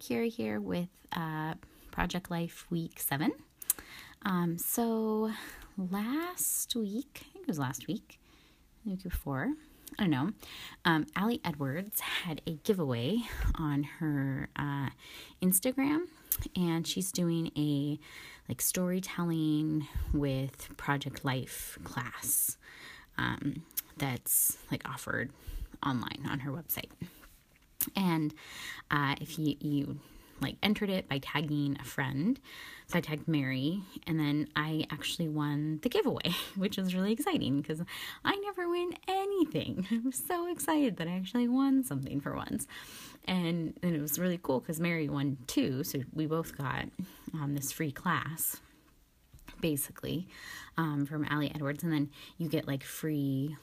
Kira here with Project Life Week 7. So last week, I think it was last week, the week before, I don't know, Allie Edwards had a giveaway on her Instagram, and she's doing a storytelling with Project Life class that's offered online on her website. And if you entered it by tagging a friend, so I tagged Mary, and then I actually won the giveaway, which was really exciting because I never win anything. I was so excited that I actually won something for once, and it was really cool because Mary won too, so we both got this free class basically from Allie Edwards, and then you get free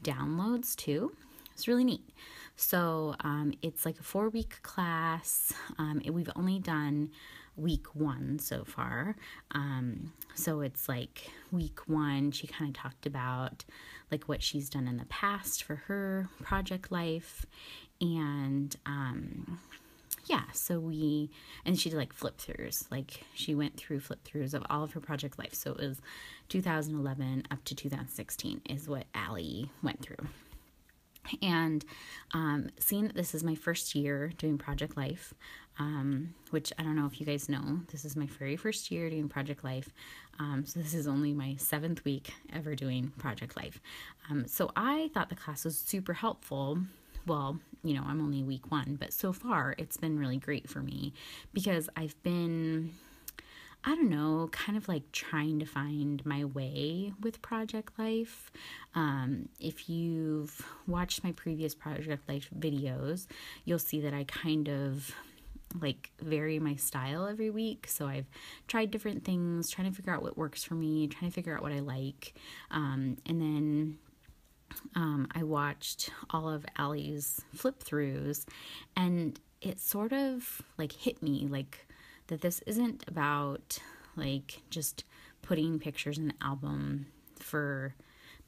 downloads too. It's really neat. So it's a 4-week class. We've only done week 1 so far. So it's week 1, she kind of talked about what she's done in the past for her project life. And and she did flip throughs. She went through flip throughs of all of her project life. So it was 2011 up to 2016 is what Allie went through. And seeing that this is my first year doing Project Life, which I don't know if you guys know, this is my very first year doing Project Life. So this is only my 7th week ever doing Project Life. So I thought the class was super helpful. Well, I'm only week 1, but so far it's been really great for me because I've been, I don't know, kind of trying to find my way with Project Life. If you've watched my previous Project Life videos, you'll see that I kind of vary my style every week. So I've tried different things, trying to figure out what works for me, trying to figure out what I like. And then I watched all of Allie's flip throughs, and it sort of hit me that this isn't about just putting pictures in an album for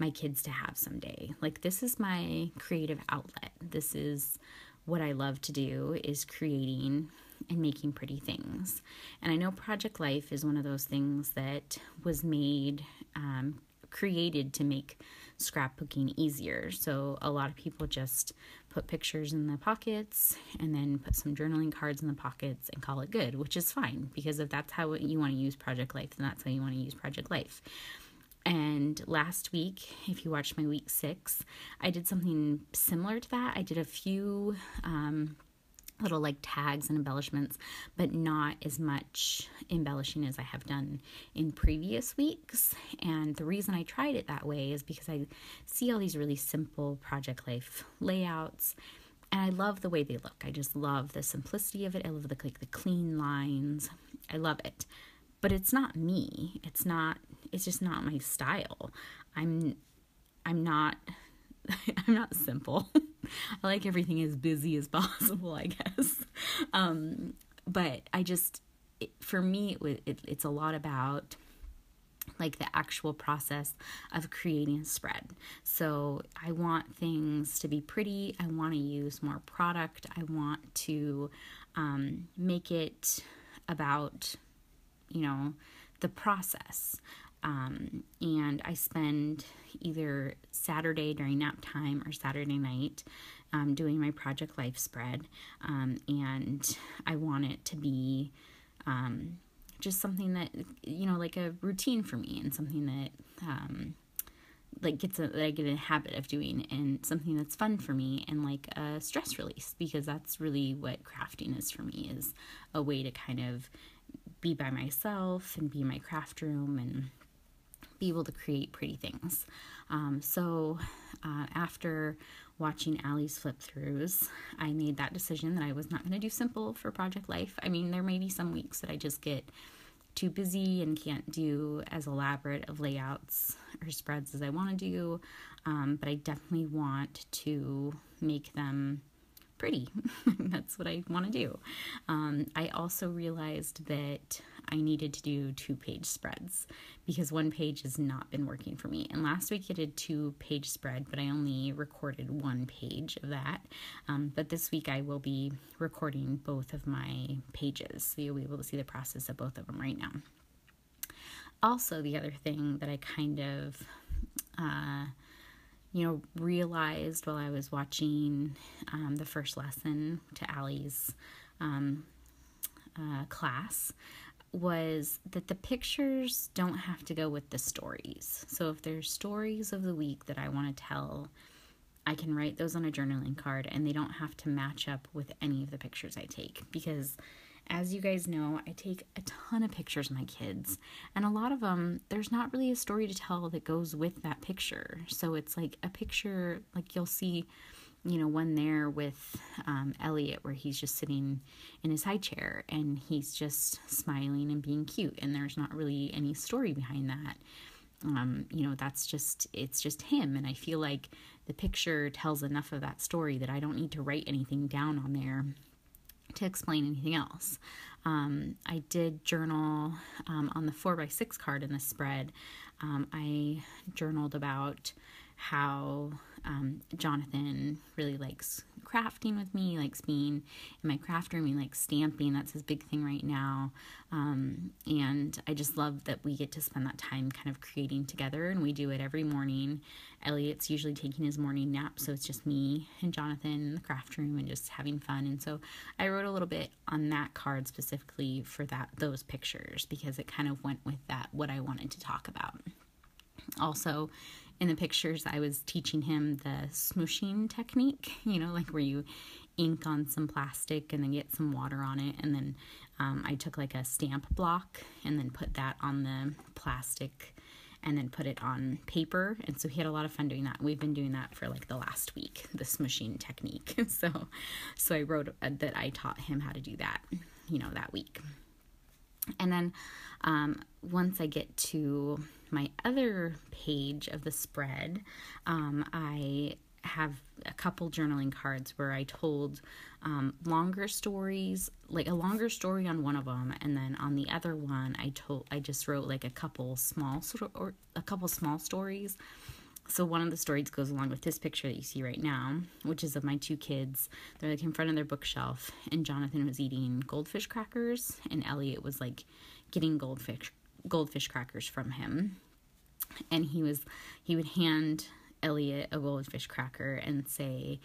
my kids to have someday. This is my creative outlet. This is what I love to do, is creating and making pretty things. And I know Project Life is one of those things that was created to make scrapbooking easier. So a lot of people just put pictures in the pockets and then put some journaling cards in the pockets and call it good, which is fine, because if that's how you want to use Project Life, then that's how you want to use Project Life. And last week, if you watched my week 6, I did something similar to that. I did a few little tags and embellishments, but not as much embellishing as I have done in previous weeks. And the reason I tried it that way is because I see all these really simple Project Life layouts, and I love the way they look. I just love the simplicity of it. I love the clean lines. I love it. But it's not me. It's just not my style. I'm not simple. I like everything as busy as possible, I guess. But for me, it's a lot about the actual process of creating a spread. So I want things to be pretty. I want to use more product. I want to make it about, the process. And I spend either Saturday during nap time or Saturday night doing my Project Life spread. And I want it to be just something that, a routine for me, and something that that I get in a habit of doing, and something that's fun for me, and a stress release, because that's really what crafting is for me, is a way to kind of be by myself and be in my craft room and be able to create pretty things. So after watching Allie's flip throughs, I made that decision that I was not going to do simple for Project Life. I mean, there may be some weeks that I just get too busy and can't do as elaborate of layouts or spreads as I want to do, but I definitely want to make them pretty. That's what I want to do. I also realized that I needed to do 2-page spreads because 1 page has not been working for me. And last week I did 2-page spread, but I only recorded 1 page of that. But this week I will be recording both of my pages, so you'll be able to see the process of both of them right now. Also, the other thing that I kind of realized while I was watching the first lesson to Allie's class was that the pictures don't have to go with the stories. So if there's stories of the week that I want to tell, I can write those on a journaling card and they don't have to match up with any of the pictures I take, because as you guys know, I take a ton of pictures of my kids, and a lot of them, there's not really a story to tell that goes with that picture. So it's like a picture, like you'll see, one there with Elliot where he's just sitting in his high chair and he's just smiling and being cute, and there's not really any story behind that. It's just him, and I feel like the picture tells enough of that story that I don't need to write anything down on there to explain anything else. I did journal on the 4x6 card in the spread. I journaled about how Jonathan really likes crafting with me, likes being in my craft room, he likes stamping. That's his big thing right now. And I just love that we get to spend that time kind of creating together, and we do it every morning. Elliot's usually taking his morning nap, so it's just me and Jonathan in the craft room and just having fun. And so I wrote a little bit on that card specifically for those pictures, because it kind of went with that, what I wanted to talk about. Also, in the pictures, I was teaching him the smooshing technique, like where you ink on some plastic and then get some water on it. And then I took like a stamp block and then put that on the plastic and then put it on paper. And so he had a lot of fun doing that. We've been doing that for like the last week, the smooshing technique. So I wrote that I taught him how to do that, that week. And then once I get to my other page of the spread, I have a couple journaling cards where I told longer stories, like a longer story on one of them, and then on the other one I just wrote like a couple small stories. So one of the stories goes along with this picture that you see right now, which is of my 2 kids. They're like in front of their bookshelf, and Jonathan was eating goldfish crackers, and Elliot was like getting goldfish crackers from him. And he would hand Elliot a goldfish cracker and say,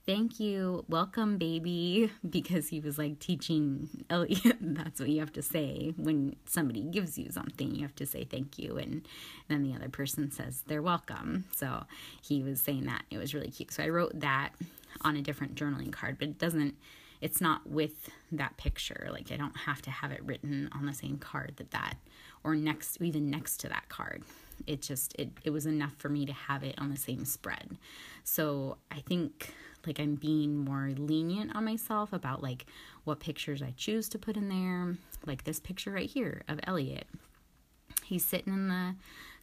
"Thank you, welcome baby," because he was like teaching Elliot that's what you have to say when somebody gives you something. You have to say thank you, and then the other person says they're welcome. So he was saying that. It was really cute. So I wrote that on a different journaling card, but it's not with that picture. Like I don't have to have it written on the same card or even next to that card. It was enough for me to have it on the same spread. So I think like I'm being more lenient on myself about like what pictures I choose to put in there. Like this picture right here of Elliot. He's sitting in the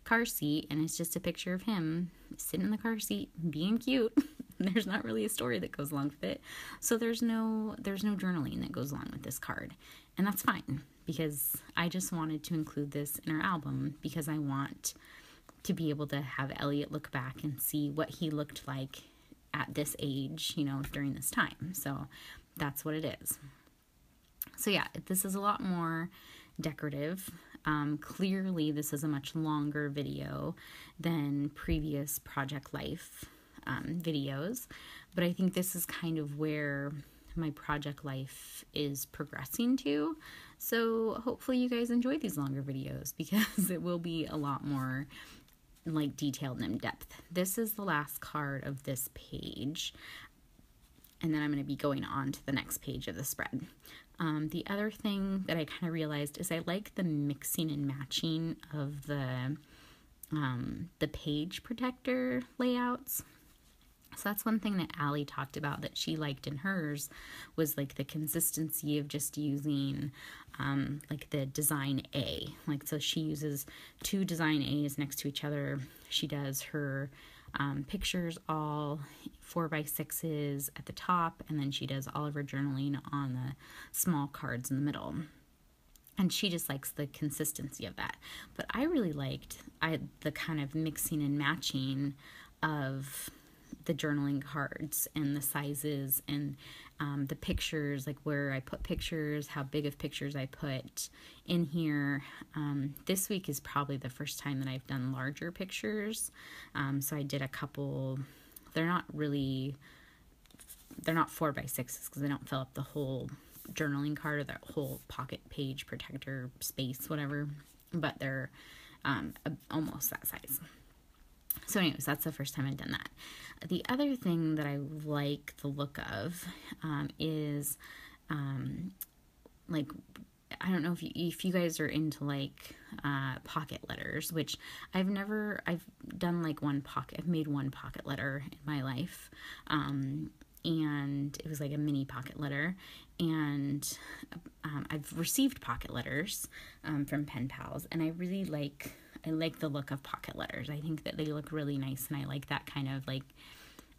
car seat, and it's just a picture of him sitting in the car seat being cute. There's not really a story that goes along with it. So there's no journaling that goes along with this card. And that's fine, because I just wanted to include this in our album because I want to be able to have Elliot look back and see what he looked like at this age, during this time. So that's what it is. So yeah, this is a lot more decorative. Clearly this is a much longer video than previous Project Life videos, but I think this is kind of where my Project Life is progressing to. So hopefully you guys enjoy these longer videos, because it will be a lot more like detailed and in depth. This is the last card of this page, and then I'm going to be going on to the next page of the spread. The other thing that I kind of realized is I like the mixing and matching of the page protector layouts. So that's one thing that Allie talked about that she liked in hers, was like the consistency of just using like the design A. Like, so she uses 2 design A's next to each other. She does her pictures all 4x6s at the top, and then she does all of her journaling on the small cards in the middle. and she just likes the consistency of that. But I really liked the kind of mixing and matching of the journaling cards and the sizes and the pictures, like where I put pictures, how big of pictures I put in here. This week is probably the first time that I've done larger pictures. So I did a couple. They're not 4x6s because they don't fill up the whole journaling card or the whole pocket page protector space, whatever, but they're almost that size. So anyways, that's the first time I've done that. The other thing that I like the look of is like, I don't know if you guys are into like pocket letters, which I've done like I've made one pocket letter in my life. And it was like a mini pocket letter, and I've received pocket letters from pen pals, and I like the look of pocket letters. I think that they look really nice, and I like that kind of like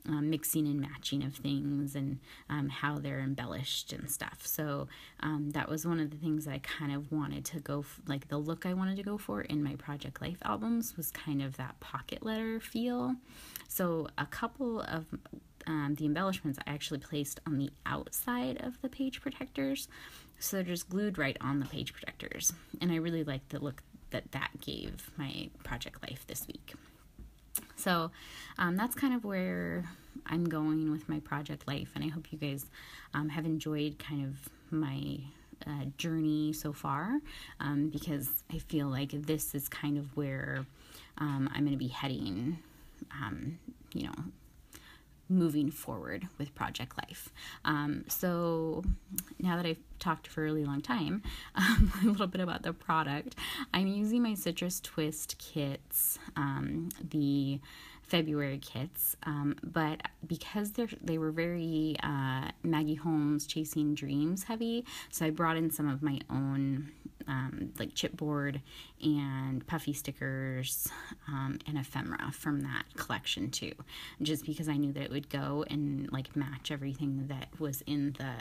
mixing and matching of things, and how they're embellished and stuff. So that was one of the things that I kind of wanted to go like the look I wanted to go for in my Project Life albums was kind of that pocket letter feel. So a couple of the embellishments I actually placed on the outside of the page protectors, so they're just glued right on the page protectors, and I really liked the look that gave my Project Life this week. So that's kind of where I'm going with my Project Life, and I hope you guys have enjoyed kind of my journey so far, because I feel like this is kind of where I'm going to be heading, moving forward with Project Life. So now that I've talked for a really long time, a little bit about the product. I'm using my Citrus Twist kits, the February kits, but because they were very Maggie Holmes Chasing Dreams heavy, so I brought in some of my own like chipboard and puffy stickers and ephemera from that collection too, just because I knew that it would go and like match everything that was in the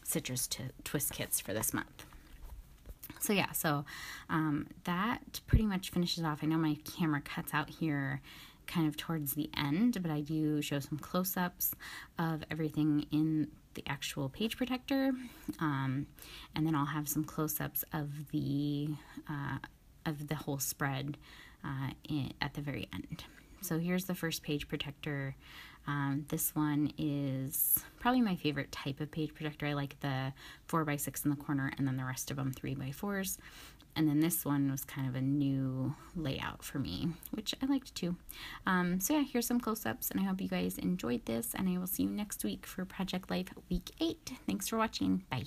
Citrus Twist kits for this month. So yeah, that pretty much finishes off. I know my camera cuts out here kind of towards the end, but I do show some close-ups of everything in the actual page protector, and then I'll have some close-ups of the whole spread at the very end. So here's the first page protector. This one is probably my favorite type of page protector. I like the 4x6 in the corner, and then the rest of them 3x4s. And then this one was kind of a new layout for me, which I liked too. So yeah, here's some close-ups, and I hope you guys enjoyed this, and I will see you next week for Project Life Week 8. Thanks for watching. Bye.